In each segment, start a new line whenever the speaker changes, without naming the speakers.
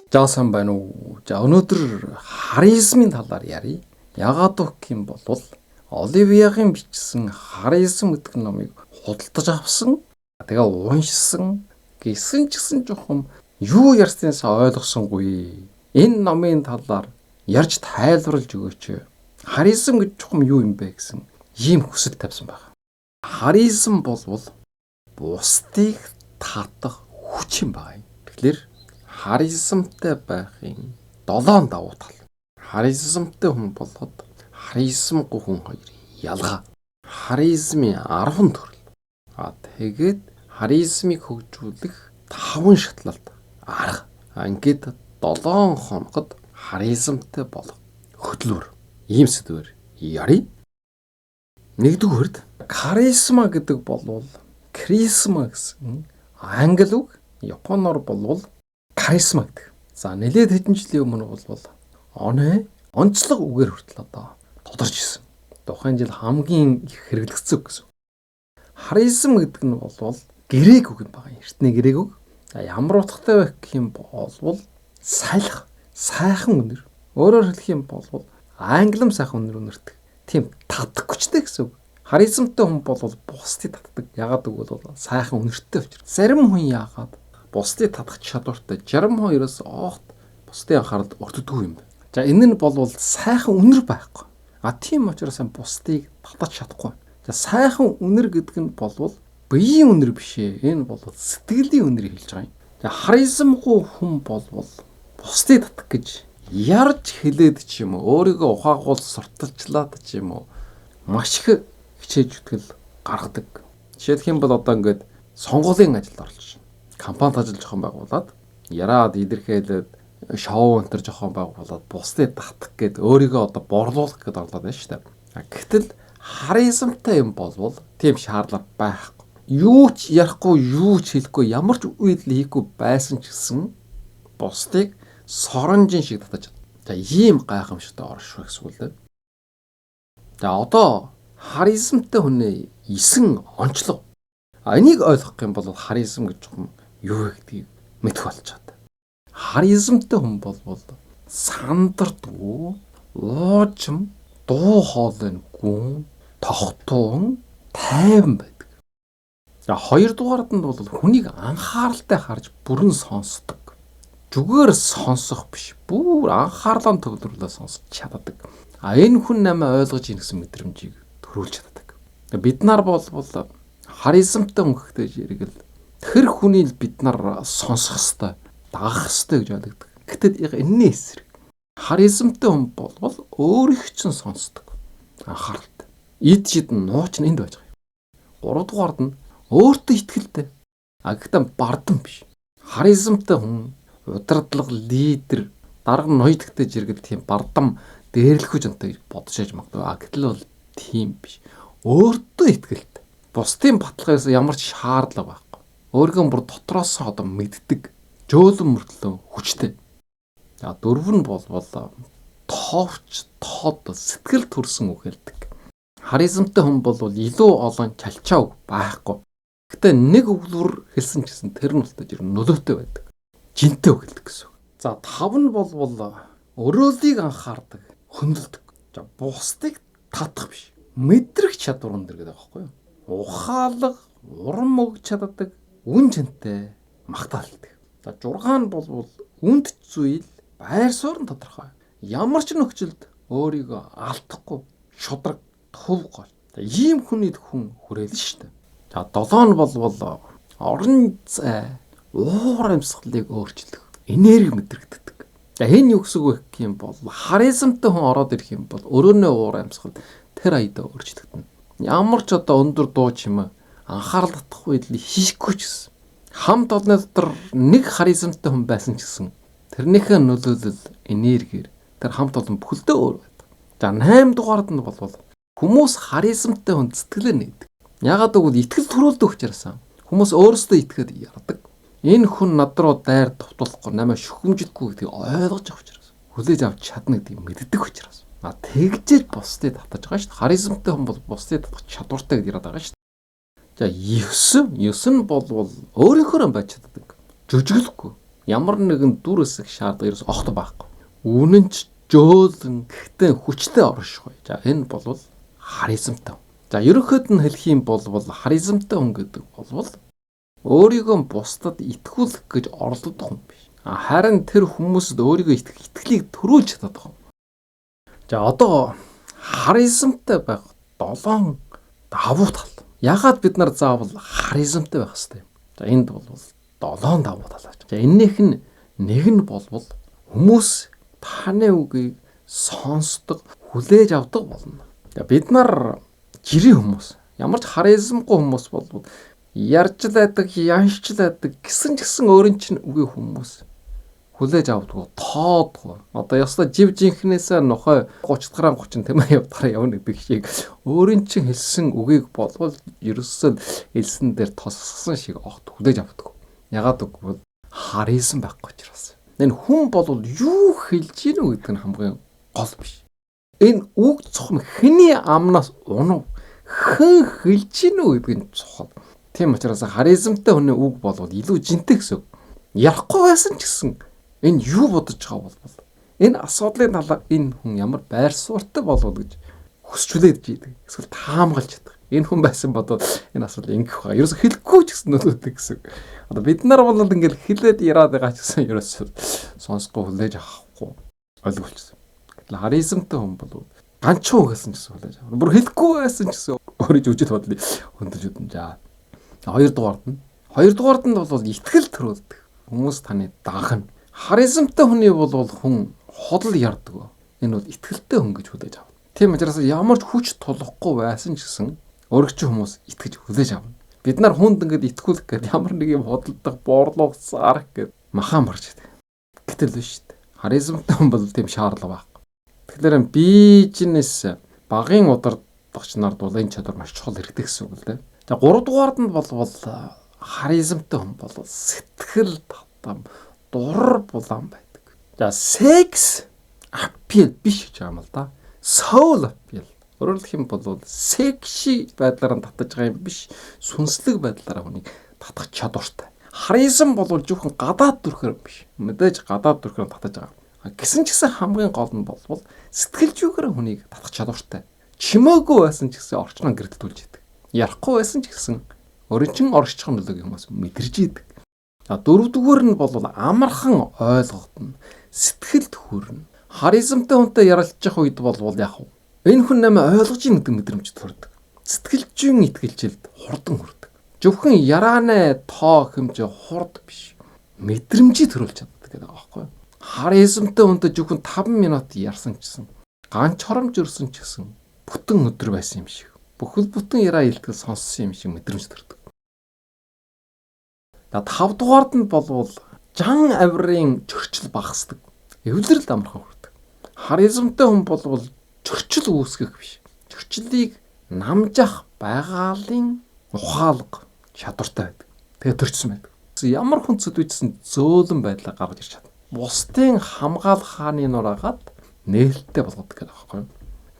Жаасан байна уу? За өнөөдөр харизмын талаар ярив. Ягаад гэх юм бол Оливиягийн бичсэн харизм гэдэг номыг худалдаж авсан. Тэгээ уншсан. Гэсэн ч гэсэн жоохон юу ярьснаас ойлгосонгүй. Энэ номын талаар ярьж тайлбарлаж өгөөч. Харизм гэж чухам юу юм бэ гэсэн ийм хүсэл тавьсан байна. Харизм бол бусдыг татах хүч юм байна. Тэгэхээр харизмтай байхын 7 давуу тал. Харизмтай хүн болоод харизмгүй хүн хоёр ялгаа. Харизмын 10 төрөл. Тэгээд харизмыг хөгжүүлэх 5 шатлалт арга. Ингээд 7 хоногод харизмтай болох хөтлөөр. Ийм сэдвээр ярив. Нэгдүгээрт харизма гэдэг бол крисма гэсэн англи үг. Японоор бол харизма гэдэг. За нэлээд хэдэн жилийн өмнө бол онцлог үгээр хүртэл одоо тодорч ирсэн. Тухайн жил хамгийн их хэрэглэгдсэн гэсэн. Харизм гэдэг нь бол грек үг юм байна. Эртний грек үг. Ямар утгатай байх гэх юм бол сайлах, сайхан үнэр. Өөрөөр хэлэх юм бол англим сайхан үнэр үнэрдэг. Тийм татах хүчтэй гэсэн үг. Харизмтай хүн бол бусдыг татдаг. Ягаад гэвэл сайхан үнэртэй учраас. Зарим хүн яагаад бусдыг татах чадвартай, зарим хүн ерөөс огт бусдын анхааралд өртдөггүй юм байна. За энэ нь бол сайхан үнэр байхгүй. Тийм учраас бусдыг татаж чадахгүй. За сайхан үнэр гэдэг нь бол биеийн үнэр биш ээ. Энэ бол сэтгэлийн үнэрийг хэлж байгаа юм. За харизмгүй хүн бол бусдыг татах гэж ярьж хэлээд ч юм уу, өөрийгөө ухаагуул сурталчлаад ч юм уу маш их хичээж зүтгэл гаргадаг. Жишээлх юм бол одоо ингээд сонгуулийн ажилд орж байна. Компанид ажил жоохон байгуулад яраад илэрхийлээд шоу өнтер жоохон байгуулад бусдыг татах гээд өөрийгөө одоо борлуулах гээд орлоод байна шүү дээ. Гэтэл харизмтай юм бол тийм шаардлага байхгүй. Юу ч ярихгүй, юу ч хэлэхгүй, ямар ч үйлдэл хийхгүй байсан ч гэсэн бусдыг соронжин шиг татаж. За ийм гайхамшигтай орших гэсэн үг л дээ. За одоо харизмтай хүнээ 9 онцлог. Энийг ойлгох юм бол харизм гэж юм юу гэдгийг мэдэх болчиход. Харизмтай хүн бол сандардгүй, уужим, дуу хоолойн гүн, тогтун, тайван байдаг. За хоёрдугаард нь бол хүнийг анхааралтай харж бүрэн сонсдог. Зүгээр сонсох биш, бүр анхаарлаа төвлөрүүлээ сонсож чаддаг. Энэ хүн намайг ойлгож ийн гэсэн мэдрэмжийг төрүүлж чаддаг. Бид нар бол харизмтай хүн гэхдээ зэрэг л тэр хүнийг бид нар сонсох ёстой, дагах ёстой гэж ойлгодог. Гэтэл энэний эсрэг харизмтай хүн бол өөрийг чинь сонсдог. Анхааралтай. Эд шид нууч нь энд байж байгаа юм. Гуравдугаард нь өөртөө итгэлтэй. Гэхдээ бардам биш. Харизмтай хүн удирдлага, лидер, дарга ноёдогтой зэрэгэл тийм бардам дээрлэхүү жантай бодож яж магадгүй. Гэтэл бол тийм биш. Өөртөө итгэлтэй. Бусдын баталгаас ямар ч шаардлага байхгүй. Өөргөө бүр дотроос одоо мэддэг. Жөөлөн мөртлөө хүчтэй. За дөрөв нь бол тоовч, тод, сэтгэл төрсөн үг хэлдэг. Харизмтай хүн бол илүү олон чалчаа байхгүй. Гэтэ нэг үгээр хэлсэн гэсэн тэр нь болтой жир нөлөөтэй байдаг. Жинтэй үг хэлдэг гэсэн. За 5 нь бол өрөөлийг анхаардаг, хөндлөдөг. За бусдыг татах биш. Мэдрэх чадвар өндөр гэдэг байхгүй юу? Ухаалаг, урам өгч чаддаг, үн чантай, магтаалдаг. За 6 нь бол үнд зүйл, байр суурь нь тодорхой. Ямар ч нөхцөлд өөрийгөө алдахгүй, шудраг, төв гол. За ийм хүнийг хүн хүрээлэн шүү дээ. За 7 нь бол орон зай, уур амьсгалыг өөрчилдөг, энерги мэдрэгддэг. За энэ юу гэсэн үг гэх юм бол харизмтай хүн ороод ирэх юм бол өрөөнөө уур амьсгал тэр аяда өөрчлөгдөнө. Ямар ч одоо өндөр дуу чимээ анхаарал татах үйлдэл хийхгүй ч гэсэн хамт олонны дотор нэг харизмтай хүн байсан ч гэсэн тэрнийхээ нөлөөлөл энергиэр тэр хамт олон бүхэлдээ өөр байдаг. За 8 дугаард нь бол хүмүүс харизмтай хүн сэтгэлээ нээдэг. Ягаад гэвэл итгэл төрүүлдэг учраас хүмүүс өөрсдөө итгээд ярддаг. Энэ хүн над руу дайр товтлохгүй намайг шүхэмжихгүй гэдгийг ойлгож авах учраас хүлээж авч чадна гэдгийг мэддэг учраас тэгжээж бусдыг татаж байгаа шүү дээ. Харизмтай хүн бол бусдыг татах чадвартай гэдээ яриад байгаа шүү дээ. За 9 нь бол өөрийнхөө байж чаддаг. Жүжиглэхгүй. ямар нэгэн дүр эсэх шаардлага ерөөс огт байхгүй. Үнэн ч жөөлөн гэхдээ хүчтэй оршихуй. За энэ бол харизмтай. За ерөнхийд нь хэлэх юм бол харизмтай хүн гэдэг бол өөрийгөө бусдад итгүүлэх гэж оролддог хүн биш. Харин тэр хүмүүст өөрийгөө итгэлийг төрүүлж чаддаг хүн. За одоо харизмтай байх 7 давуу тал. Ягаад бид нар заавал харизмтай байх хэрэгтэй юм? За энд бол 7 давуу тал байна. За эннийх нь нэг нь бол хүмүүс таны үгийг сонсдог, хүлээж авдаг болно. За бид нар жирийн хүмүүс, ямар ч харизмгүй хүмүүс бол ярьж лайдаг, яншч лайдаг гэсэн ч гэсэн өөрийн чинь үгийг хүмүүс хүлээж авдаг, тоодгоо. Одоо ёстой жив жинхнээсээ нохой 30 грамм 30 тийм ээ явдахаар явна гэдэг шиг өөрийн чинь хэлсэн үгийг болвол ерөөсөө хэлсэн дээр тосгосон шиг огт хүлээж авдаг. Ягаад гэвэл харизм байхгүй учраас. Энэ хүн бол юу хэлж ийнө гэдэг нь хамгийн гол биш. Энэ үг цохим хэний амнаас унав, хэн хэлж ийнө гэдэг нь чухал. Тийм учраас харизмтай хүний үг бол илүү жинтэй гэсэн. Ярихгүй байсан ч гэсэн энэ юу бодож байгаа бол энэ асуудлын талаар энэ хүн ямар байр суурьтай болов гэж хүсчүүлээд жийдэг. Эсвэл таамаглаж чаддаг. Энэ хүн байсан бодвол энэ асуудал ингэх байгаа. Ерөөсө хэлэхгүй ч гэсэн нөлөөтэй гэсэн. Одоо бид нар бол ингээл хэлээд яраад байгаа ч гэсэн ерөөсө сонсохгүй хүлээж авахгүй ойлгуулчихсан. Гэтэл харизмтай хүн бол ганчуу гэсэн ч гэсэн хүлээж авах. Бүр хэлэхгүй байсан ч гэсэн өөрөө жүжид бодлыг хөндөж үдэн жаа. Хоёрдугаард нь бол итгэл төрүүлдэг. Хүмүүс таны дагна. Харизмтай хүний бол хүн ходол ярддаг. Энэ бол итгэлтэй хүн гэж хүлээж авна. Тийм учраас ямар ч хүч тулахгүй байсан ч гэсэн өргөчн хүмүүс итгэж хүлээж авна. Бид нар хүнд ингэж итгүүлэх гэдэг ямар нэг юм ходолдог, боорлог, сарах гэдэг махан барж байдаг. Гэтэл биш шүү дээ. Харизмтай хүн бол тийм шаардлага байхгүй. Тэгэхээр бизнес багын удирдагч нард бол энэ чадвар маш чухал хэрэгтэй гэсэн үг л дээ. За 3 дугаард нь бол харизмтай хүн бол сэтгэл татам дур булан байдаг. За секс аппил биш гэж юм л да. Soul аппил. Өөрөөр хэлэх юм бол секси байдлаар нь татаж байгаа юм биш. Сүнслэг байдлаараа хүнийг татах чадвартай. Харизм бол зөвхөн гадаад төрхөөр биш. Мэдээж гадаад төрхөөр татаж байгаа. Гэсэн ч гэсэн хамгийн гол нь бол сэтгэлжүүгээр хүнийг татах чадвартай. Чимээгүй байсан ч гэсэн орчноо гэрдэлтүүлж идэг. Ярихгүй байсан ч гэсэн өөрийн чин орших нөлөөг хүмүүс мэдэрж идэг. За дөрөвдүгээр нь бол амархан ойлгогдно. Сэтгэлд хүрнэ. Харизмтай хүнтэй ярилцах үед бол яах вэ? Энэ хүн намайг ойлгож ийн гэдэг мэдрэмж төрдөг. Сэтгэлжийн итгэлжилд хурдан хүрдэг. Зөвхөн яраанаа тоо хэмжээ хурд биш. Мэдрэмжийг төрүүлж чаддаг гэдэг аахгүй юу? Харизмтай хүнтэй зөвхөн 5 минут ярьсан ч гэсэн, ганц хоромж өрсөн ч гэсэн бүтэн өдөр байсан юм шиг. Бүхэл бүтэн яраа илтгэл сонссон юм шиг мэдрэмж төрдөг. За 5 дугаард нь болвол жан авирын зөрчил багасдаг. Эвлэрэлд амархан хүрдэг. Харизмтай хүн болвол зөрчил үүсгэх биш. Зөрчлийг намжах байгаалын ухаалга чадвартай байдаг. Тэгээ төрчсөн байдаг. Ямар хүн зүдвэжсэн зөөлөн байдлаа гаргаж ирч чадна. Бусдын хамгаалах хааны нураагаад нээлттэй болгодог гэдэг аахгүй юу?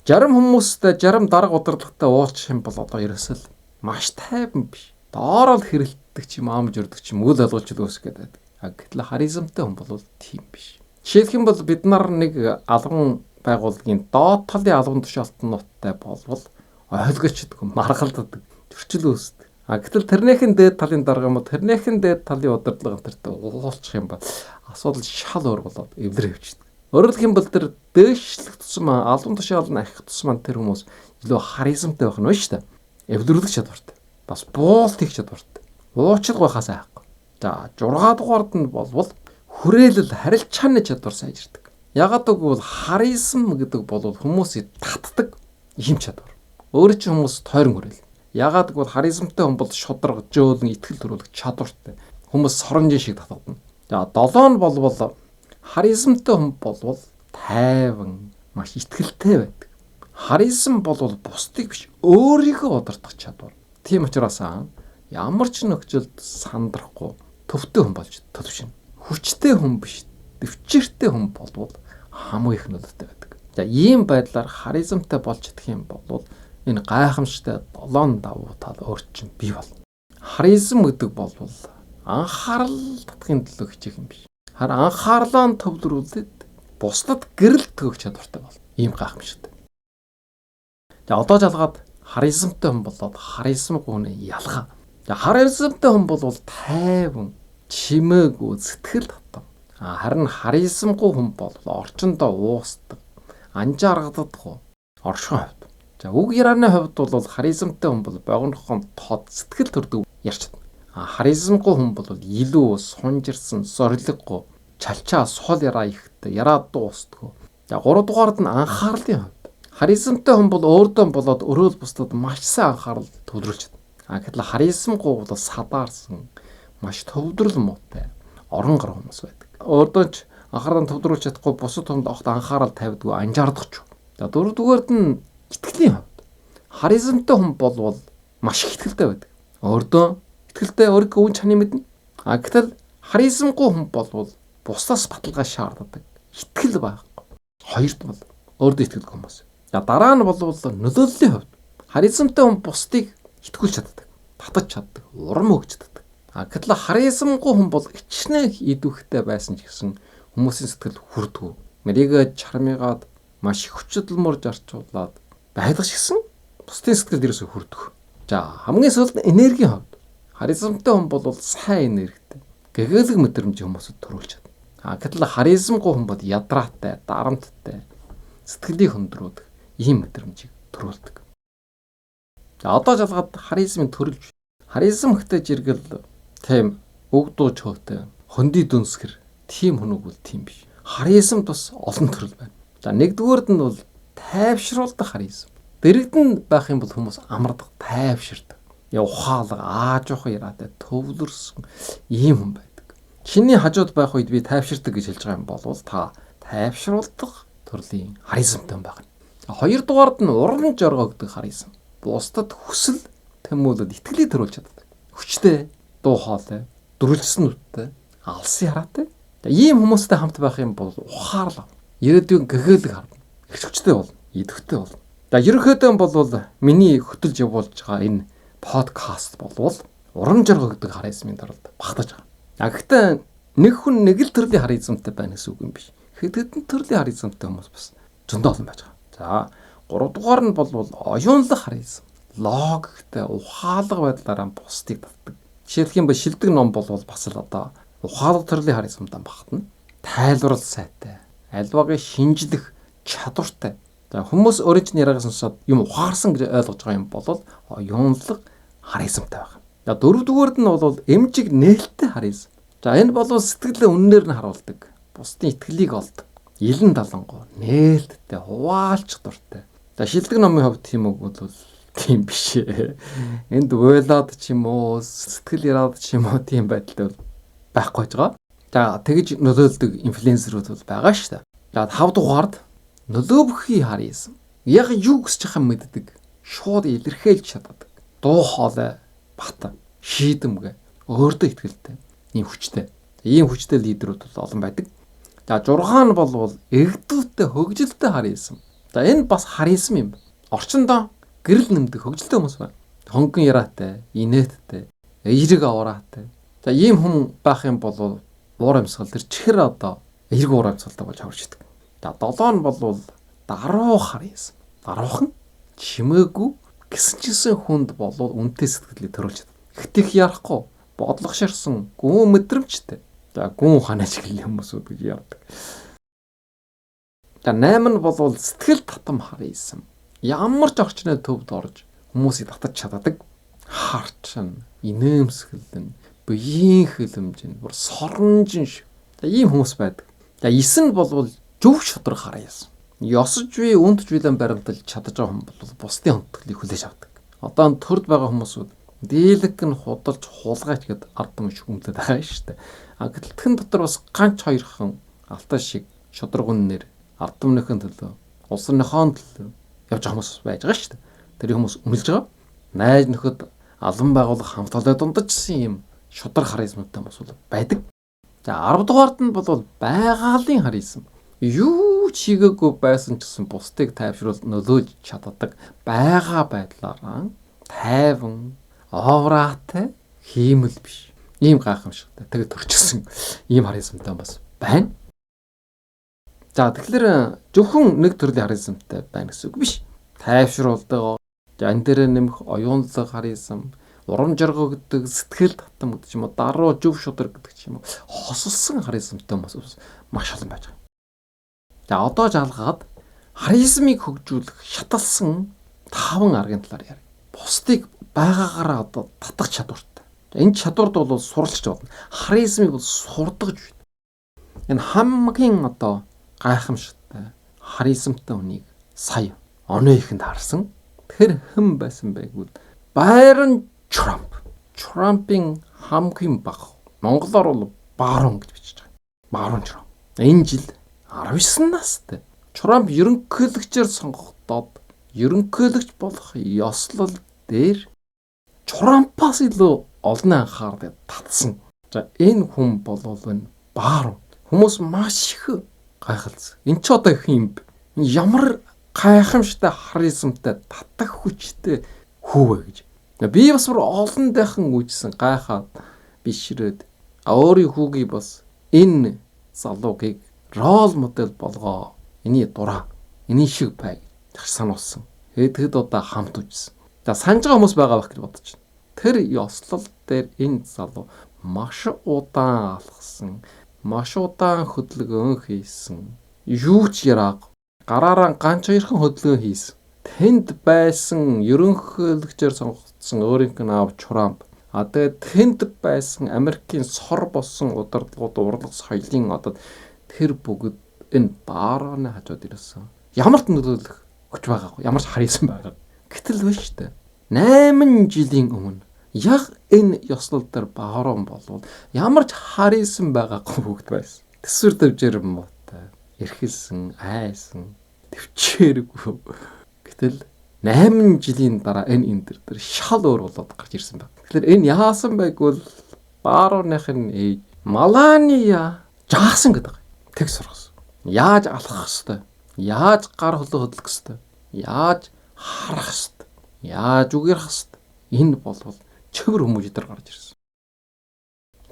Зарим хүмүүстэй зарим дарга удирдлагатай уулзах юм бол одоо ерөөсөл маш тайван биш. Доорол хэрэлддэг ч юм аамж өрдөг ч юм үл ойлгуулж өсөх гэдэг. Гэтэл харизмтай хүн бол тийм биш. Жишээлх юм бол бид нар нэг албан байгууллагын доод талын албан тушаалтан нуттай болвол ойлгочдөг, маргалддаг, зөрчил үүсдэг. Гэтэл тэрнийхэн дээд талын дарга юм уу, тэрнийхэн дээд талын удирдлага энтертэй уулзах юм бол асуудал шал өөр болоод эвлэр хөвчдөг. Өөрөөр хэлэх юм бол тэр дээшлэх тусмаа албан тушаалны ахих тусмаа тэр хүмүүс илүү харизмтай байх нь шүү дээ. Эвлэрлэх чадвартай. Бас буулт хийх чадвартай. Уучлал байхаас айхгүй. За 6 дугаард нь болвол хүрээлэл харилцааны чадвар сайжирдаг. Ягаад гэвэл харизм гэдэг бол хүмүүсийг татдаг юм чадвар. Өөрөө ч хүмүүс тойрон хүрээлэл. Ягаад гэвэл харизмтай хүн бол шударга, жөөлөн, итгэл төрүүлэх чадвартай. Хүмүүс соронжин шиг татагдана. За 7 нь болвол харизмтай хүн болвол тайван, маш итгэлтэй байдаг. Харизм болвол бусдыг биш, өөрийгөө удирдах чадвар. Тийм учраас ямар ч нөхцөлд сандрахгүй төвтэй хүн болж төлөвшнө. Хүчтэй хүн биш, дэвчээртэй хүн болвол хамгийн их нөлөөтэй байдаг. За ийм байдлаар харизмтай болж чадах юм бол энэ гайхамшигтай 7 давуу тал өөрчлөн бий болно. Харизм гэдэг бол анхаарал татахын төлөө хичээх юм биш. Харин анхаарлаа төвлөрүүлээд бусдад гэрэл төгөх чадвартай бол ийм гайхамшигтай. За одоо жалгаад харизмтай хүн болоод харизмгүй хүнээ ялгаа. За харизмтай хүн бол тайван, чимээгүй, сэтгэл татам. Харин харизмгүй хүн бол орчиндөө уусдаг, анжааргаддаг, оршихуйн хувьд. За үг ярианы хувьд бол харизмтай хүн бол богинохон тод сэтгэл төрдөг ярьж чадна. Харизмгүй хүн бол илүү сунжирсан, зориггүй, чалчаа сул яраа ихтэй, яраа дуустдаг. За 3 дугаард нь анхаарлын хувьд. Харизмтай хүн бол өөрдөө болоод өрөөл бусдад маш сайн анхаарал төвлөрүүлж чадна. Гэтэл харизмгүй бол садаарсан, маш төвдрөл муутай, орон гар хүмүүс байдаг. Өөрдөө ч анхаарал төвлөрүүлж чадахгүй бусад хүнд огт анхаарал тавьдгүй, анжаардаг ч. За 4 дугаард нь итгэлийн хувьд. Харизмтай хүн бол маш их итгэлтэй байдаг. Өөрдөө итгэлтэй өөрийнхөө үн чаныг мэднэ. Гэтэл харизмгүй хүн бол бусдаас баталгаа шаарддаг. Итгэл байхгүй. Хоёрт бол өөрдөө итгэлгүй хүмүүс. За дараа нь бол нөлөөллийн хувьд. Харизмтай хүн бусдыг итгүүлж чаддаг, татаж чаддаг, урам өгч чаддаг. Гэтэл харизмгүй хүн бол ичнээн идвэхтэй байсан ч гэсэн хүмүүсийн сэтгэл хүрдэггүй. Мэрийгэ чармыгаад маш их хүчтэй зарцуулаад байдаг ч гэсэн бусдын сэтгэл дээрээс хүрдэг. За хамгийн сүүлд энергийн хувьд. Харизмтай хүн бол сайн энергитэй, гэгээлэг мэдрэмж хүмүүсд төрүүлж чадна. Гэтэл харизмгүй хүн бол ядраатай, дарамттай, сэтгэлийг хөндрөөд ийм мэдрэмжийг төрүүлдэг. За одоо жалгаад харизмын төрөлж. Харизм гэхтэй жиргэл тийм үг дуу чөөтэй, хөндөй дүнсгэр тийм хүн үгүй тийм биш. Харизмд бас олон төрөл байна. За нэгдүгээрд нь бол тайвшруулдаг харизм. Дэрэгдэн байх юм бол хүмүүс амардаг, тайвширдаг. Ухаалаг, ааж ухаан яраатай, төвлөрсөн ийм хүн байдаг. Чиний хажууд байх үед би тайвширдаг гэж хэлж байгаа юм бол та тайвшруулдаг төрлийн харизмтай байх. Хоёрдугаард нь урам зоргогддог харизм. Бусдад хүсэл тэмүүлэлд итгэлийг төрүүлж чаддаг. Хүчтэй, дуу хоолой, дүрлжсэн нүдтэй, алсын хараатай. Ийм хүмүүстэй хамт байх юм бол ухаарлаа. Ирээдүйн гэгээлэг харна. Их хүчтэй болно, идэвхтэй болно. За ерөнхийдөө бол миний хөтөлж явуулж байгаа энэ подкаст болвол урам зоргогддог харизмын даралд багтаж байгаа. Гэхдээ нэг хүн нэг л төрлийн харизмтай байна гэсэн үг юм биш. Хэд хэдэн төрлийн харизмтай хүмүүс бас зөндөө олон байж байгаа. За 3 дугаар нь бол оюунлах харизм. Логиктэй, ухаалаг байдлаараа бусдыг татдаг. Жишээлх юм бол шилдэг ном бол бас л одоо ухаалаг төрлийн харизмтай багтана. Тайлбарл сайтай, альваагийн шинжлэх чадвартай. За хүмүүс өөрийн чинь яриаг сонсоод юм ухаарсан гэж ойлгож байгаа юм бол оюунлаг харизмтай байх. За 4 дугаард нь бол эмжиг нээлттэй харизм. За энэ бол сэтгэлээ үннээр нь харуулдаг. Бусдын итгэлийг олдог. Илэн далангуй, нээлттэй, хуваалч дуртай. За шилдэг номын хувьд тийм үг бол тийм биш. Энд уйлаад ч юм уу, сэтгэл яраад ч юм уу тийм байдал байхгүй байгаа. За тэгж нөлөөлдөг инфлюенсерүүд бол байгаа шүү дээ. За 5 дугаард нөлөө бүхий харизм. Яг юу гэж чахаа мэддэг. Шууд илэрхийлж чаддаг. Дуу хоолой бата, шийдэмгэ, өөртөө итгэлтэй, ийм хүчтэй. Ийм хүчтэй лидерүүд бол олон байдаг. За 6 нь бол эргдүүлтэй, хөгжилтэй харизм. За энэ бас харизм юм. Орчиндоо гэрэл нэмдэг хөгжилтэй хүмүүс байна. Хонгон яраатай, инээдтэй, эерэг авраатай. За ийм хүн байх юм бол уур амьсгал төр чихэр одоо эерэг уур амьсгалтай болж харж идэг. За 7 нь бол даруу харизм. Даруухан чимээгүй гисэнчсэн хүнд бол үнэтэй сэтгэлийг төрүүлж чадна. Ихтих ярахгүй, бодлогоширсан, гүн мэдрэмжтэй. За гүн ханаач гэх хүмүүсүүд гэж ярьдаг. За 8 нь бол сэтгэл татам харизм. Ямар ч орчны төвд орж хүмүүсийг татаж чаддаг. Харчин, инээмсэглэн, биеийн хөлөмжин, бүр соронжин шиг. За ийм хүмүүс байдаг. За 9 нь бол зөв шудраг харизм. Ёсож буй үнд зүйлэн баримталж чадж байгаа хүн бол бусдын хүндлийг хүлээж авдаг. Одоо төрд байгаа хүмүүсүүд дийлэг нь худалж хулгайч гэд ард түмэн шүмлээд байгаа шүү дээ. Гэтэл тхэн дотор бас ганц хоёрхан алтай шиг шудраг үннээр ард түмнийхэн төлөө, улсынхаа төлөө явж байгаа хүмүүс байж байгаа шүү дээ. Тэр хүмүүс үнэлж байгаа. Найз нөхөд албан байгууллага хамт олоод дундажсэн юм шудраг харизмтай хүмүүс байдаг. За 10 дугаард нь бол байгаалын харизм. Юу ч хийгээгүй байсан ч гэсэн бусдыг тайвшруулж нөлөөлж чаддаг байгаа байдлаараа тайван, овраатай, хиймэл биш. Ийм гайхамшигтай. Тэгээд төрчихсөн ийм харизмтай бас байна. За тэгэхээр зөвхөн нэг төрлийн харизмтай байна гэсэн үг биш. Тайвшруулдаг, энэ дээр нэмэх оюунлаг харизм, урам жаргал гэдэг сэтгэл татам гэдэг ч юм уу, даруй зөв шудар гэдэг ч юм уу, хосолсон харизмтай хүмүүс маш олон байж байгаа. За одоо жалгаад харизмыг хөгжүүлэх шаталсан 5 аргын талаар ярив. Бусдыг байгаагаараа одоо татах чадвартай. Энэ чадвард бол суралцж болно. Харизмыг бол сурдагж байна. Энэ хамгийн одоо гайхамшигтай харизмтай хүнийг сая оны ихэнд харсан. Тэр хэн байсан бэ гэвэл Байрон Трамп. Трампын хамгийн бага. Монголоор бол Баруун гэж бичиж байгаа. Баруун Трамп. Энэ жил 19 настай. Трамп ерөнхийлөгчөөр сонгогдоод ерөнхийлөгч болох ёслол дээр Трампаас илүү олон анхаарал татсан. За энэ хүн болов энэ Баруун. Хүмүүс маш их гайхалсан. Энд ч одоо их юм. Ямар гайхамшигтай харизмтай татах хүчтэй хүү вэ гэж. Би бас бүр олон дахин үжсэн гайхаад бишрээд өөрийн хүүгийг бас энэ залуугийг рол модель болгоо. Эний дураа. Эний шиг бай гэж сануулсан. Тэгэд удаа хамт үжсэн. За санаж байгаа хүмүүс байгаа байх гэж бодож байна. Тэр ёслол дээр энэ залуу маш удаан алхсан. Маш удаан хөдөлгөөн хийсэн. Юу ч ярааг гараараа ганц хоёрхан хөдөлгөөн хийсэн. Тэнд байсан ерөнхийлөгчөөр сонгогдсон өөрийнх нь аав Трамп. Тэгээд тэнд байсан Америкийн сор болсон удирдлагууд урлаг соёлын одоо тэр бүгд энэ Барууны хажууд ирсэн. Ямар ч нөлөөлөх өгч байгаагүй. Ямар ч харьяасан байгаа. Гэтэл биш үү? 8 жилийн өмнө яг энэ ёслол дээр Баруун болвол ямар ч харьяасан байгаагүй бүгд байсан. Тэсвэр төвжээр муутай. Эрхэлсэн, айсан, төвчээргүй. Гэтэл 8 жилийн дараа энэ дээр шал өөр болоод гарч ирсэн байна. Тэгэхээр энэ яасан байггүй Барууныхын ээж Малания жаасан гэдэг. Тэг сургасан. Яаж алхах хэвээр, яаж гар хөлөө хөдлөх хэвээр, яаж харах хэвээр, яаж үгэрх хэвээр. Энэ болвол чөмөр хүмүүс дээр гарч ирсэн.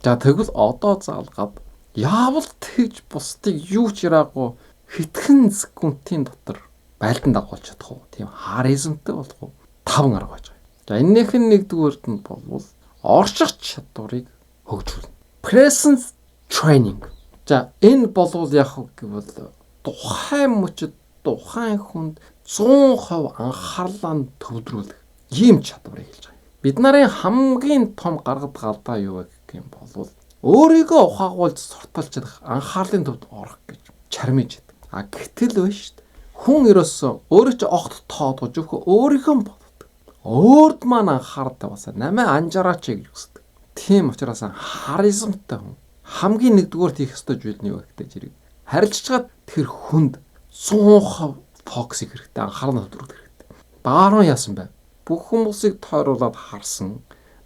За тэгвэл одоо заалгаад яавал тэгж бусдыг юу ч яраагүй хэдхэн секундын дотор байлдан дагуулж чадах уу? Тийм харизмтай болох уу? 5 арга байж байгаа. За энэнийх нь нэгдүгээрт нь болвол орших чадварыг хөгжүүлнэ. Presence training. За энэ болвол яг гэвэл тухайн мөчөд тухайн хүнд 100% анхаарлаа төвлөрүүлэх ийм чадварыг хэлж байгаа. Бид нарын хамгийн том гаргад галдаа юу вэ гэх юм бол өөрийгөө ухаагуулж сурталж чадах анхаарлын төвд орох гэж чармиж байдаг. А гэтэл биш шүү дээ. Хүн ерөөсөө өөрөө ч огт тоодгож өгөх өөрийнхөө боддог. Өөрд маань анхаардаг басаа намайг анжаараач гэж хүсдэг. Тийм учраас харизмтай хүн хамгийн нэгдүгээр хийх ёстой зүйл нь юу гэхтэй зэрэг харилцаж чад тэр хүнд 100% фокусыг хэрэгтэй анхаарал төвлөрөх хэрэгтэй. Баруун яасан бэ? Бүх хүмүүсийг тойруулаад харсан.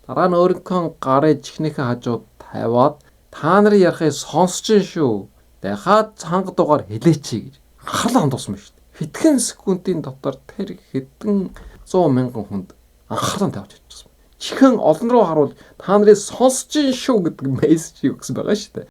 Дараа нь өөрийнхөө гарыг чихнийхээ хажууд тавиад та нарын ярихыг сонсч шүү. Дахиад цанга дугаар хэлээч гэж анхаарлаа хандуулсан байна шүү дээ. Хэдхэн секундын дотор тэр хэдэн 100,000 хүнд анхаарлаа тавьж чадчихсан. Чихэн олон руу харуул та нарыг сонсч шүү гэдэг мессеж өгсөн байгаа шүү дээ.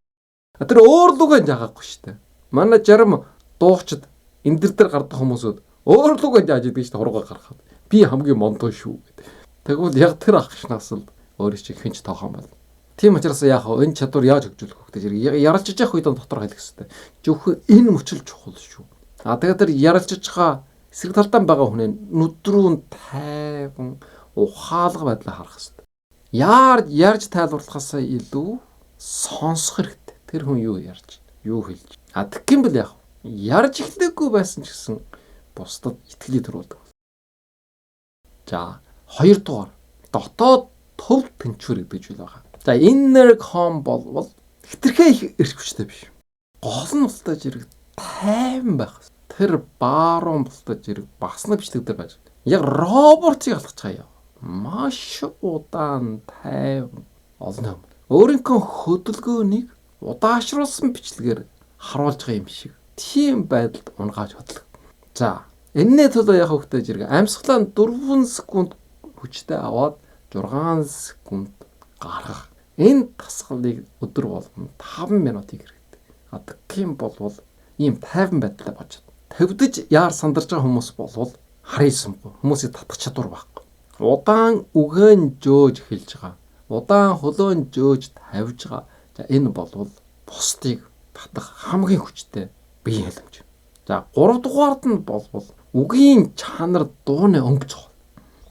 Тэр өөр лугаа жагаагүй шүү дээ. Манай зарим дуучид энэ дээр гардаг хүмүүсүүд өөр лугаа жааж идэг шүү дээ хуруугаа гаргахад. Би хамгийн мондоо шүү гэдэг. Тэгвэл яг тэр ах шнаас л өөрөө чинь хинч тоохон байна. Тийм учраас яг энэ чадвар яаж хөгжүүлэх вэ гэдэг зэрэг яралчж явах үед дотор хэлэх хэрэгтэй. Зөвхөн энэ мөчл чухал шүү. Тэгээд тэр яралчж байгаа эсрэг талдаа байгаа хүнээ нүдрүүн тайван ухаалга байдлаа харах хэрэгтэй. Ярьж тайлбарлахаас илүү сонсох хэрэгтэй. Тэр хүн юу ярьж, юу хэлж. Тэгэх юм бол яг ярьж эхлэхгүй байсан ч гэсэн бусдад итгэлийг төрүүлдэг. За, хоёрдугаар дотоод төв тэнцвэр гэдэг зүйл байгаа. За, inner calm бол хитрхээ их эрх хүчтэй биш. Гол нь болтой зэрэг тайван байх. Тэр Баруун болтой зэрэг басна бичлэг дээр байж. Яг робортыг алхаж байгаа юм. Маш удаан тайван олон юм. Өөрийнхөө хөдөлгөөнийг удаашруулсан бичлэгээр харуулж байгаа юм шиг. Тийм байдалд унгааж хөдлөх. За, энэний төлөө яг хөвгтэй зэрэг амьсгалаа 4 секунд хүчтэй аваад 6 секунд гаргах. Энэ тасгалыг өдөр болгон 5 минутыг хэрэгтэй. Тэгэх юм болвол ийм тайван байдлаа бож. Төвдөж яар сандарч байгаа хүмүүс болвол харьяасангүй. Хүмүүсийн татах чадвар байхгүй. Удаан үгэн жөөж эхэлж байгаа. Удаан хөлөөн жөөж тавьж байгаа. За энэ болвол бусдыг татах хамгийн хүчтэй бие хэлэмж. За 3 дугаард нь болвол үгийн чанар дууны өнгө цогт.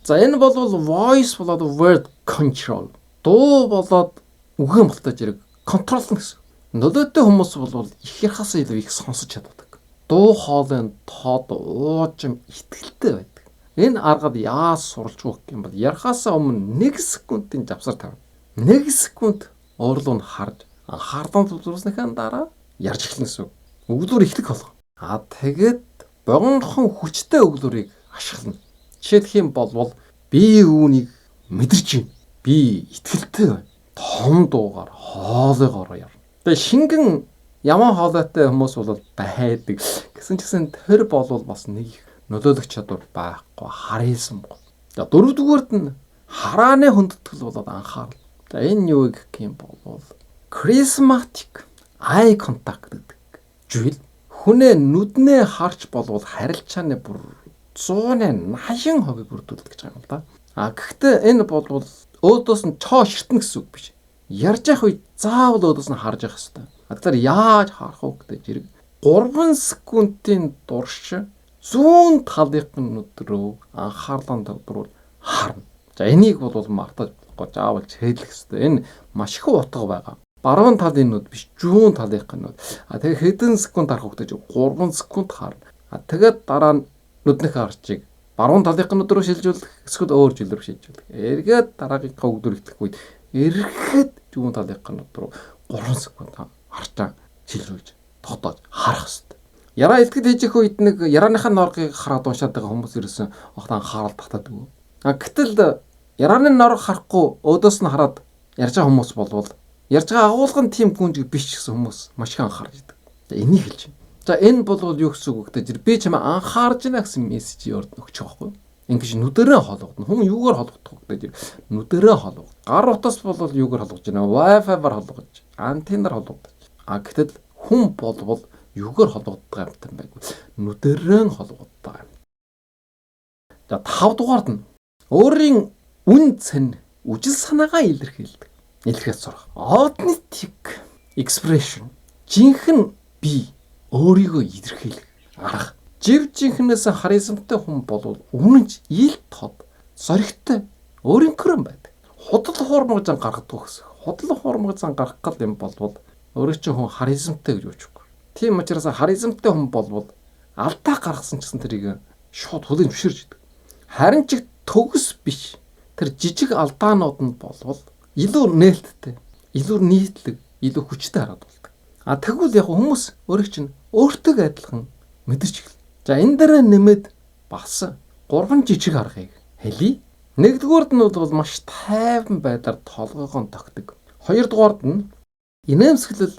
За энэ болвол voice болоод word control. Дуу болоод үгэн болтож ирэг контролно гэсэн. Нөлөөтэй хүмүүс болвол их ярахаас илүү их сонсож чаддаг. Дуу хоолойн тоод уужим ихтгэлтэй байдаг. Энэ аргад яаж суралж өгөх юм бол ярахаас өмнө 1 секундын завсар тавина. 1 секунд уурлуу нь харж анхаарлаа төвлөрснөхийн дараа ярьж эхэлнэ гэсэн. Өглөөр ихлэх болгоо. Тэгээд богинохон хүчтэй өглөөрийг ашиглана. Жишээлх юм бол би үүнийг мэдэрч байна. Би итгэлтэй байна. Том дуугаар хоолойгоор яар. Тэгээ шингэн яман хоолойтой хүмүүс бол байдаг. Гэсэн чигсэн тэр болвол бас нэг нөлөөлөх чадвар байхгүй, харьяасан. За 4 дугаарт нь харааны хүндэтгэл болоод анхаарал. За энэ юу гэх юм бол charismatic eye contact гэдэг зүйл хүнээ нүднээ харж болвол харилцааны бүр 180% бүрдүүлдэг гэж байгаа юм да. Гэхдээ энэ болвол өөдөөс нь чоо ширтэн гэсэн үг биш. Ярьж явах үед заавал өөдөөс нь харж явах хэрэгтэй. Тэгэхээр яаж харах вэ гэдэг зэрэг 3 секундын дурш зүүн талынхын нүд рүү анхаарлаа төвлөрүүл харна. За энийг бол мартаж болохгүй заавал чэйлэх хэрэгтэй. Энэ маш их утга байгаа. Баруун талын нүд биш, зүүн талынхын нүд. Тэгээ хэдэн секунд харах вэ гэж 3 секунд харна. Тэгээд дараа нь нүднийхээ харчийг баруун талынхын нүд рүү шилжүүлэх, эсвэл өөр жилд рүү шилжүүлэх. Эргээд дараагийнхаа өгдөр итгэх үед эргээд зүүн талынхын нүд рүү 3 секунд харчаа шилжүүлж тогтоож харах хэрэгтэй. Яраа илтгэл хийж их үед нэг ярааныхаа норгыг хараад уншаад байгаа хүмүүс ирсэн огт анхаарал татаад өгөө. Гэтэл ярааны норг харахгүй өөдөөс нь хараад ярьж байгаа хүмүүс болвол ярьж байгаа агуулгын тим гүнж биш гэсэн хүмүүс маш их анхаарж идэг. Энийг хэлж байна. За энэ болвол юу гэсэн үг вэ? Би чамаа анхаарж байна гэсэн мессежийг өгч байгаа байхгүй юу? Ингэж нүдэрээ холгодно. Хүн юугаар холгодох вэ гэдэг нүдэрээ холгод. Гар утас болвол юугаар холгож байна? Wi-Fi-аар холгож, антеннаар холгож. Гэтэл хүн болвол юугаар холбогддог юм бэ? Нүдэрээ холбогддог юм. За 5 дугаард нь өөрийн үн цэн үжил санаагаа илэрхийлдэг. Илэрхийлж сурах. Authentic expression. Жинхэнэ би өөрийгөө илэрхийлэх арга. Жив жинхнээс харизмтай хүн болвол үнэнч ил тод зоригтой өөрийнхөө байдаг. Худал хуурмаг зан гаргадаг гэсэн. Худал хуурмаг зан гаргах гал юм болвол өөрөө чинь хүн харизмтай гэж үучихгүй. Тийм учраас харизмтай хүн болвол алдаа гаргасан ч гэсэн тэрийг шууд хүлээн зөвшөөрж идэг. Харин ч төгс биш. Тэр жижиг алдаанууд нь болвол илүү нээлттэй, илүү нийтлэг, илүү хүчтэй хараад болдог. Тэгвэл яг хүмүүс өөрөө чинь өөртөө адилхан мэдэрч эхэлнэ. За энэ дээр нэмээд бас 3 жижиг аргыг хэлье. 1-р нь бол маш тайван байдлаар толгойгоо тогтдог. 2-р нь инээмсэглэл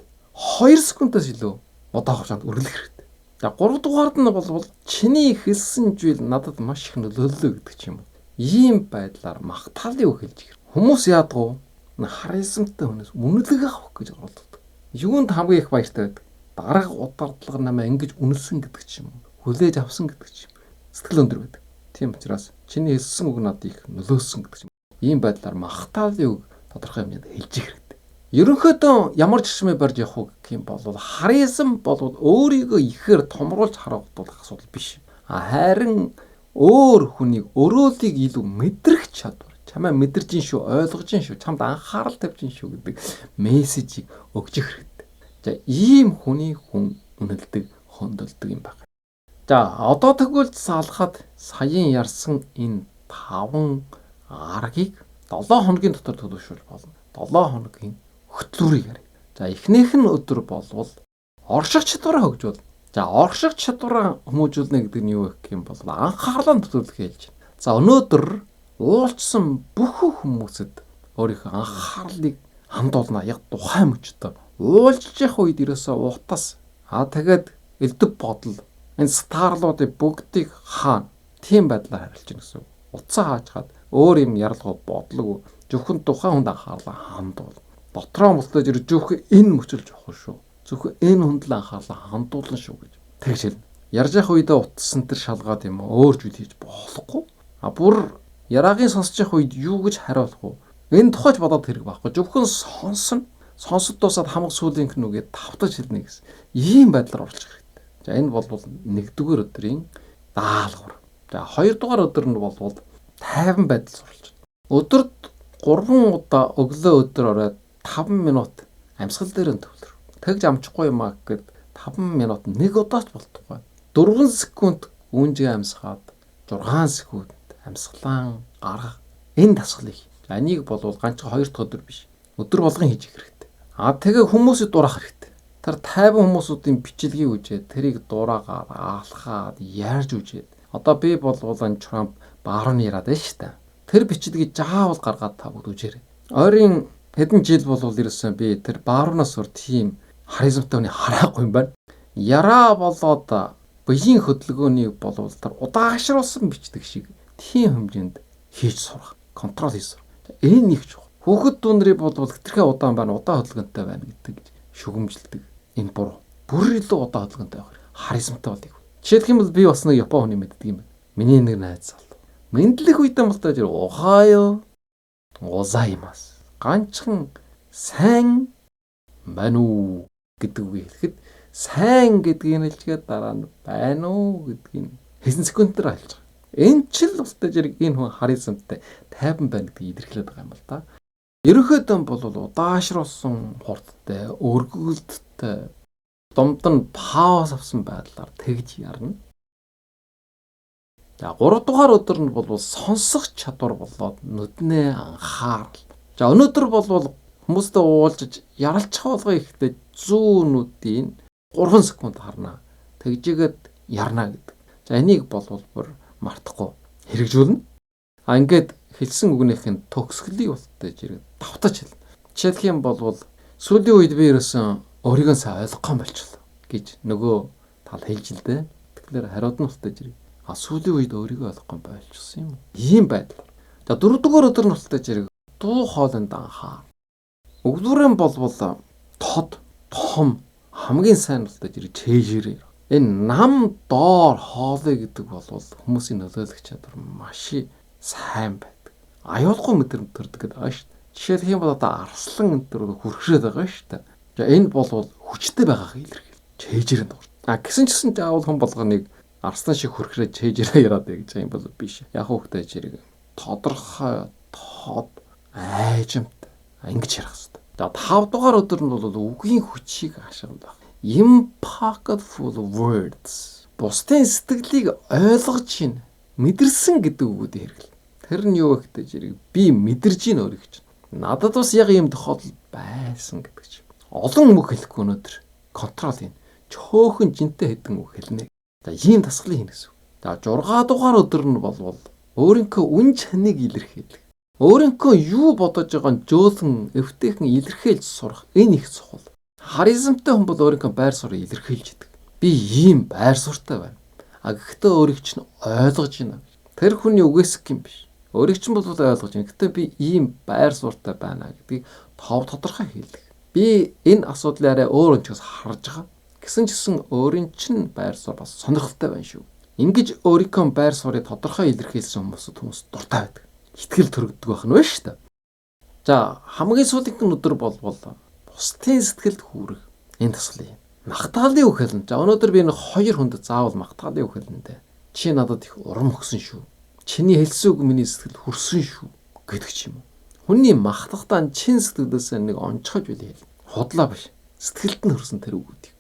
2 секундаас илүү удаа хугацаанд үргэлжлэх хэрэгтэй. За 3-р нь бол чиний хэлсэн зүйл надад маш их нөлөөллөө гэдэг ч юм уу. Ийм байдлаар магтаалын үг хэлж гэр. Хүмүүс яадаг вэ? Харизмтай хүнээс үнэлэг авах гэж боддог. Юунд хамгийн их баяртай байдаг? Дарга удаардлага намаа ингэж үнэлсэн гэдэг ч юм уу. Хүлээж авсан гэдэг ч юм. Сэтгэл өндөр байдаг. Тийм учраас чиний хэлсэн үг надад их нөлөөсөн гэдэг ч юм. Ийм байдлаар магтаалын үг тодорхой юмд хэлж хэрэгтэй. Ерөнхийдөө ямар жишмээ барьж явах гэх юм бол харизм бол өөрийгөө ихээр томруулж харагдуулах асуудал биш. Харин өөр хүнийг өрөөлийг илүү мэдрэх чадвар. Чамаа мэдэрж ин шүү, ойлгож ин шүү, чамд анхаарал тавьж ин шүү гэдэг мессежийг өгч хэрэгтэй. За ийм хүний хүн үнэлдэг, хөндлөдөг юм байна. За одоо тэгвэл салахад саяын ярьсан энэ 5 аргийг 7 хоногийн дотор төлөвшүүлж болно. 7 хоногийн хөтлүүрийг ярив. За эхнийх нь өдөр болвол орших чадвараа хөгжүүл. За орших чадвараа хүмүүжүүлнэ гэдэг нь юу гэх юм бол анхаарлаа төлөвлөх хэлж. За өнөөдөр уулзсан бүх хүмүүсэд өөрийнхөө анхаарлыг хандуулна. Яг тухайн мөчтөө уулзж явах үед ерөөсөө утас тэгээд элдв бодол энэ старлуудыг бүгдийг хаана тийм байдлаар харилж гэнэ гэсэн. Утсаа хаажгаад өөр юм яралгуу бодлого зөвхөн тухайн хүнд анхаарлаа хандуул. Дотроо мөлтөж ирж өөх энэ мөчөлж явах шүү. Зөвхөн энэ хүндэл анхаарлаа хандуулна шүү гэж. Тэгж хэлнэ. Ярьж явах үедээ утсан тэр шалгаад юм өөр зүйл хийж болохгүй. Бүр яраагийн сонсож явах үед юу гэж хариулах вэ? Энэ тухайч бодоод хэрэг байхгүй. Зөвхөн сонсно. Сонсод дуусаад хамаг сүүлийнх нь үгээд давтаж хэлнэ гэсэн. Ийм байдлаар оруулах хэрэгтэй. За энэ бол нэгдүгээр өдрийн даалгавар. За хоёрдугаар өдөр нь бол тайван байдал суралж байна. Өдөрт 3 удаа өглөө өдөр ороод 5 минут амьсгал дээр нь төвлөр. Тэгж амжихгүй юм аа гэхэд 5 минут нэг удаач болтугай. 4 секунд үүнжээ амьсгаад 6 секунд амьсгалан гаргах энэ дасгалыг. За энийг бол ганцхан 2 дахь өдөр биш. Өдөр болгон хийж их хэрэгтэй. Тэгээ хүмүүсийг дурах хэрэгтэй. Тэр тайван хүмүүсүүдийн бичлэгийг үжээд тэрийг дураагаад аалхаад ярьж үжээд. Одоо би бол Трамп баарууны яриад байна шүү дээ. Тэр бичлэгийг заавал гаргаад та бүгд үжээрэй. Ойрын хэдэн жил бол ирсэн би тэр баарунаас өөр тийм харизмтай хүний хараагүй юм байна. Яраа болоод биеийн хөдөлгөөнийг бол тэр удаашруулсан бичдэг шиг тийм хэмжээнд хийж сурах, контрол хийж сурах. Энэ нэг чухал. Хүүхэд дүүнрий бол хэтэрхий удаан байна, удаан хөдөлгөөнтэй байна гэдэг шүгэмжилдэг. Энэ буруу. Бүр илүү удаан хөдөлгөөнтэй байх. Харизмтай болъё. Жишээлх юм бол би бас нэг Япон хүний мэддэг юм байна. Миний нэг найз бол. Мэдлэх үедээ болтой жир Ohio gozaimasu. Ганцхан сайн байна уу гэдэг үг хэлэхэд сайн гэдгийг хэлгээд дараа нь байна уу гэдгийг хэсэг секундээр хэлж байгаа. Энэ ч л болтой жирэг энэ хүн харизмтай тайван байна гэдгийг илэрхийлээд байгаа юм бол та. Ерөнхийдөө бол удаашруулсан хурдтай, өргөлдөлттэй, домд нь пауз авсан байдлаар тэгж ярина. За 3 дугаар өдөр нь бол сонсох чадвар болоод нүднээ анхаарал. За өнөөдөр бол хүмүүстэй уулзаж яралцах болгоо ихтэй зүүнүүдийн 3 секунд харна. Тэгжээгээд ярна гэдэг. За энийг бол бүр мартахгүй хэрэгжүүлнэ. Ингээд хэлсэн үгнийхэн төгсгөлийг болтой жирэг давтаж хэлнэ. Жишээлх юм бол сүүлийн үед би ерөөсөн өөрийгөө сайн ойлгохгүй болчихлоо гэж нөгөө тал хэлж л дээ. Тэгэхээр хариуд нь болтой жирэг. Сүүлийн үед өөрийгөө ойлгохгүй болчихсон юм. Ийм байдал. За 4 дугаар өдөр нь болтой жирэг дуу хоолойнд анхаа. Өгдөрөн бол тод, том, хамгийн сайн болтой жирэг чэйжэрээ. Энэ нам доор хоолой гэдэг бол хүмүүсийн нөлөөлөх чадвар маш сайн байдаг. Аюулгүй мэдрэмт төрдөг гэдэг байгаа шүү дээ. Жишээлх юм бол арслан энэ төр хүрхрээд байгаа шүү дээ. За энэ бол хүчтэй байгааг илэрхийлж чэйжэрэнд орно. Гэсэн чсэн заавал хэн болгоныг арслан шиг хүрхрээд чэйжэрээ яриад гэж юм бол биш. Яг хөөхтэй жирэг тодорхой тод айжмт ингэж ярих хэрэгтэй. За 5 дугаар өдөр нь бол үгийн хүчийг ашиглах. Impactful words. Бусдын сэтгэлийг ойлгож чинь мэдэрсэн гэдэг үгүүдийг хэрэглэ. Тэр нь юу гэхтэй жирэг би мэдэрж ийн өөрийг чинь. Надад бас яг ийм тохиолдол байсан гэдэг чинь. Олон үг хэлэхгүй өнөөдөр контрол хийн. Чөөхөн жинтэй хэдэн үг хэлнэ. За ийм дасгалыг хийнэ гэсэн. За 6 дугаар өдөр нь бол өөрийнхөө үн чаныг илэрхийлэх. Өөрийнхөө юу бодож байгааг нь жөөлөн эвтэйхэн илэрхийлж сурах. Энэ их чухал. Харизмтай хүн бол өөрийнхөө байр суурийг илэрхийлж идэг. Би ийм байр суурьтай байна. Гэхдээ өөрийг чинь ойлгож байна. Тэр хүний үгээсэх юм биш. Өөрийг чинь бол ойлгож байна. Гэхдээ би ийм байр суурьтай байна гэдгийг тодорхой хэлдэг. Би энэ асуудлыг арай өөр өнцгөөс харж байгаа. Гэсэн чсэн өөрийн чинь байр суурь бас сонирхолтой байна шүү. Ингэж өөрийнхөө байр суурийг тодорхой илэрхийлсэн хүмүүс дуртай байдаг. Итгэл төрөгдөг байх нь байна шүү дээ. За хамгийн сүүлийнх нь өдөр бол бусдын сэтгэлд хүрэх энэ тасгалыг. Магтаалын үг хэлнэ. За өнөөдөр би нэг 2 хүнд заавал магтаалын үг хэлнэ дээ. Чи надад их урам өгсөн шүү. Чиний хэлсэн үг миний сэтгэлд хүрсэн шүү гэдэг ч юм уу. Хүний магтахдаа чин сэтгэлдээс нэг онцгой зүйл хэлнэ. Худлаа биш. Сэтгэлд нь хүрсэн тэр үгүүдийг.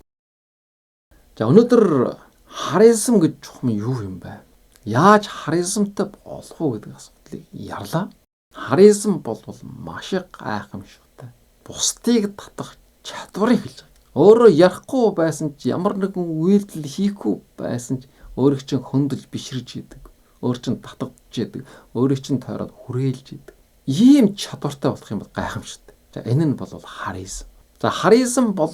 За өнөөдөр харизм гэж чухам юу юм бэ? Яаж харизмтай болох вэ гэдэг асуудлыг ярлаа. Харизм бол маш гайхамшигтай. Бусдыг татах чадварыг хэлж байгаа. Өөрөө ярихгүй байсан ч ямар нэгэн үйлдэл хийхгүй байсан ч өөрийг чинь хөндөж биширж идэг. Өөр чинь татагдж идэг. Өөрийг чинь тойроод хүрээлж идэг. Ийм чадвартай болох юм бол гайхамшигтай. За энэ нь бол харизм. За харизм бол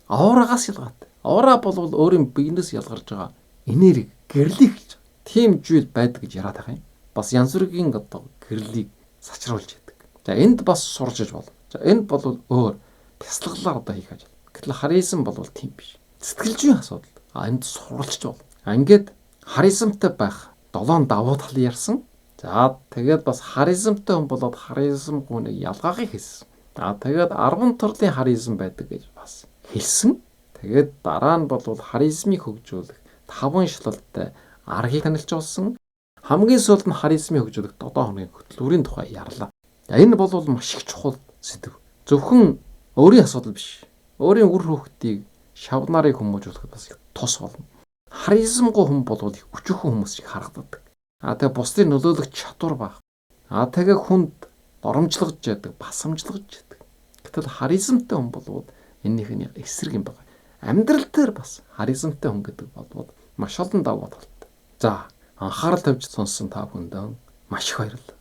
аурагаас ялгаатай. Аура бол өөрийн биенээс ялгарч байгаа энерги, гэрлийг хэлж байгаа. Тийм зүйл байдаг гэж яриад байгаа юм. Бас янз бүрийн гэрлийг сачруулж идэг. За энд бас сурж иж болно. За энд бол өөр бясалгалаар хийх ажил. Гэтэл харизм бол тийм биш. Сэтгэлзүйн асуудал. Энд сурвалжч бол. Ингээд харизмтай байх 7 давуу тал ярьсан. За тэгээд бас харизмтай хүн болоод харизмгүй нэг ялгаахыг хэлсэн. Тэгээд 10 төрлийн харизм байдаг гэж бас хэлсэн. Тэгээд дараа нь бол харизмыг хөгжүүлэх 5 шилэлттэй аргыг танилцуулсан. Хамгийн сүүлд нь харизмыг хөгжүүлэх 7 хоногийн хөтөлбөрийн тухай ярьлаа. Энэ бол маш их чухал сэдв. Зөвхөн өөрийн асуудал биш. Өөрийн үр хөвгтийг шавнарыг хүмүүжүүлэхэд бас их тус болно. Харизмгүй хүн бол их өчүүхэн хүмүүс шиг харагддаг. Тэгээ бусдыг нөлөөлөх чадвар баг. Тэгээ хүнд доромжлогж яадаг, басамжлагж яадаг. Гэтэл харизмтай хүн бол энэнийх нь эсрэг юм байна. Амьдрал дээр бас харизмтай хүн гэдэг бол маш олон давуу талтай. За, анхаарал тавьж сонссон та бүхэнд маш их баярлалаа.